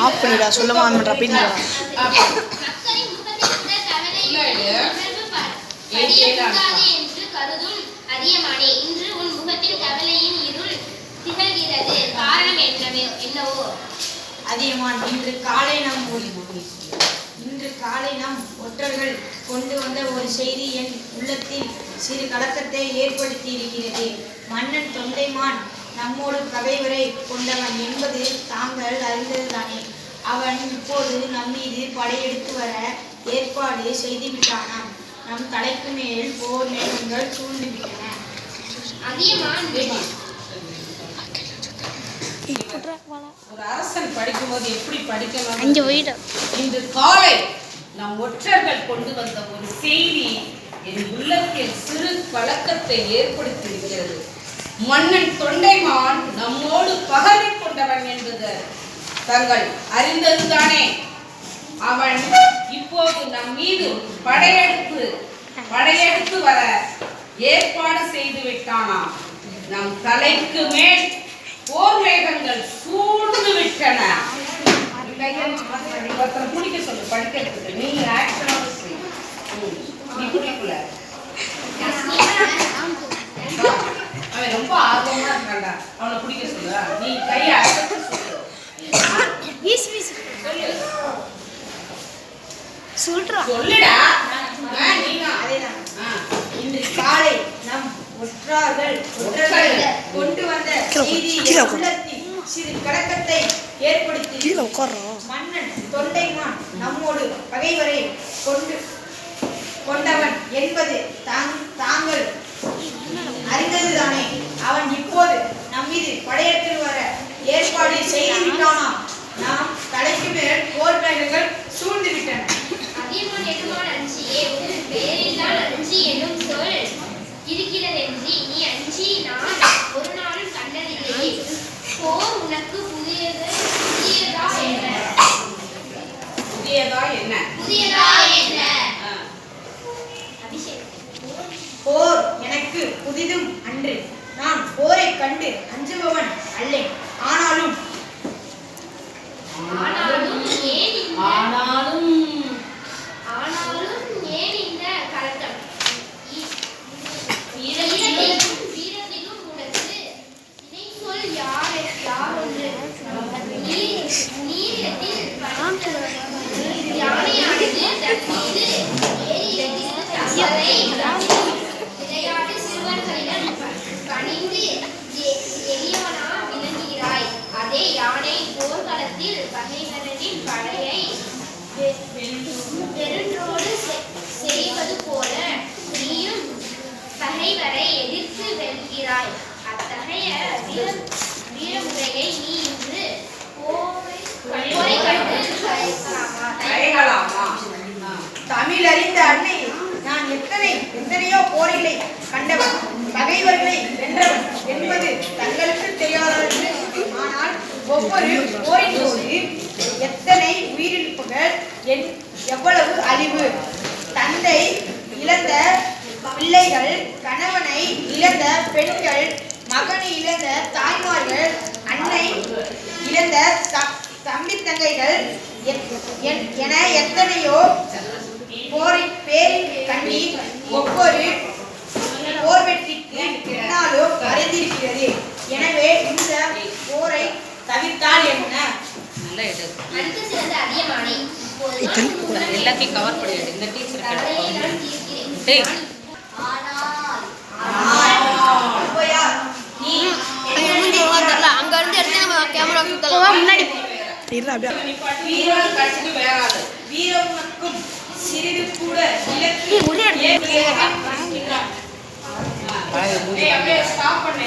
Of பண்ணிடா சொல்ல மாட்டேன் அப்படின்னு அதியமான் இன்று காலை நாம் ஒற்றர்கள் கொண்டு வந்த ஒரு செய்தி என் உள்ளத்தில் சிறு கலக்கத்தை ஏற்படுத்தி இருக்கிறது. மன்னன் தொண்டைமான் நம்மோடு பகைவரை கொண்டவன் என்பது தாங்கள் அறிந்ததுதானே. அவன் இப்போது நம்மீது படையெடுத்து வர ஏற்பாடு செய்துவிட்டானாம். நம் தலைக்கு மேல் போர் மேகங்கள் சூழ்ந்து விட்டன. ஒரு அரசன் படிக்கும்போது எப்படி படிக்கணும்? இன்று காலை நம் ஒற்றர்கள் கொண்டு வந்த ஒரு செய்தி என் உள்ளத்தில் சிறு கலக்கத்தை ஏற்படுத்தியிருக்கிறது. மன்னன் தொண்டைமான் நம்மோடு பகைமை கொண்டவன் என்பது தங்கள் அறிந்ததுதானே. அவன் இப்போது நம் மீது படையெடுத்து வர ஏற்பாடு செய்து விட்டானாம். நம் தலைக்கு மேல் போர் மேகங்கள் சூழ்ந்து விட்டன. குடிக்க சொல்லு படிக்கிறதுக்கு. நீங்க ஆக்ஷனோட நீ குடிக்கல. அவன் ரொம்ப ஆர்வமா இருக்கான்டா. அவனை குடிக்க சொல்லு. நீ கையை அசைச்சு சொல்லு. சொல்லுடா. இன்று காலை நம் ஒற்றர்கள் கொண்டு வந்த செய்தி உள்ளத்தில் சிறு கலக்கத்தை ஏற்படுத்தி மன்னன் தொண்டைமான் நம்மோடு பகைவரை கொண்டவன் என்பது தாங்கள் அறிந்ததுதானே. அவன் இப்போது நம்மீது படையெடுத்து வர ஏற்பாடு செய்து விட்டானாம். நாம் தலைக்கு மேல் போர் மேகங்கள் சூழ்ந்து விட்டன. போர் எனக்கு புதிதும் அன்று. நான் போரை கண்டு அஞ்சுபவன் அல்லேன். ஆனாலும் ஏன் இந்த கலக்கம்? அதே யானை போர்க்களத்தில் பகைவரின் படையை பெருன்றோடு செய்வது போல நீயும் பகைவரை எதிர்த்து வெல்கிறாய். அத்தகைய வீரமுறையை நீ இன்று போரை கண்டு தமிழ் அறிந்த அன்னை நான் எத்தனையோ போரிலே கண்டவன், பகைவர்களை வென்றவன் என்பது தங்களுக்கு தெரியாதது. ஆனால் ஒவ்வொரு போரின் போது எத்தனை உயிரிழப்புகள், எவ்வளவு அழிவு, தந்தை இழந்த பிள்ளைகள், கணவனை இழந்த பெண்கள், மகனை இழந்த தாய்மார்கள், அன்னை இழந்த தம்பி தங்கைகள் என எத்தனையோ பேரின் கண்ணீர் ஒவ்வொரு போர் வெற்றிக்கு பின்னாலும் அறிந்திருக்கிறது. எனவே இந்த போரை தவிர்த்தால் என்ன? எல்லாத்தையும் கவர் பண்ணிடு. இந்த டீச்சர் அங்க இருந்து எடுத்து நம்ம கேமரா முன்னாடி வீரமுக்கும் சிறிது கூட அப்படியே ஸ்டாப் பண்ணு.